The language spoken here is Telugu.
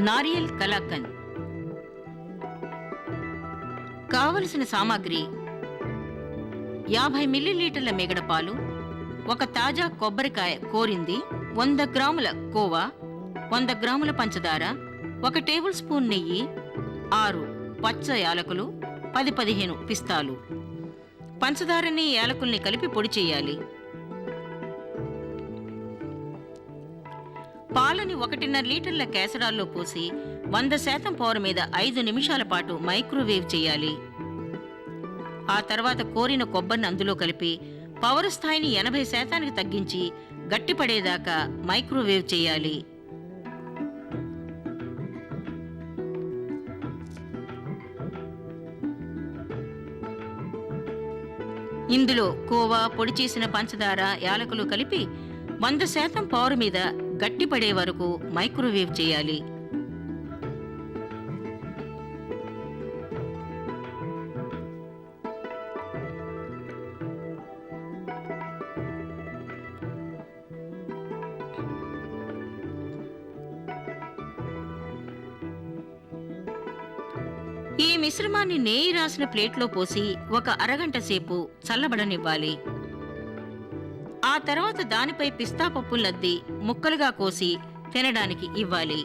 నారియల్ కలాకండ్. కావలసిన సామాగ్రి: 50 మిల్లీలీటర్ల మీగడ పాలు, ఒక తాజా కొబ్బరికాయ కోరింది, 100 గ్రాముల కోవా, 100 గ్రాముల పంచదార, 1 టేబుల్ స్పూన్ నెయ్యి, 6 పచ్చ యాలకులు, 10-15 పిస్తాలు. పంచదారని యాలకుల్ని కలిపి పొడి చేయాలి. పాలని 1.5 లీటర్ల కేసరాల్లో పోసి 100% పవర్ మీద 5 నిమిషాల పాటు మైక్రోవేవ్ చేయాలి. ఆ తర్వాత కోరిన కొబ్బరిని అందులో కలిపి పవర్ స్థాయిని 80% తగ్గించి గట్టిపడేదాకా మైక్రోవేవ్ చేయాలి. ఇందులో కోవా, పొడి చేసిన పంచదార, యాలకులు కలిపి 100% పవర్ మీద గట్టిపడే వరకు మైక్రోవేవ్ చేయాలి. ఈ మిశ్రమాన్ని నెయ్యి రాసిన ప్లేట్లో పోసి ఒక అరగంట సేపు చల్లబడనివ్వాలి. ఆ తర్వాత దానిపై పిస్తా పప్పులద్ది ముక్కలుగా కోసి తినడానికి ఇవ్వాలి.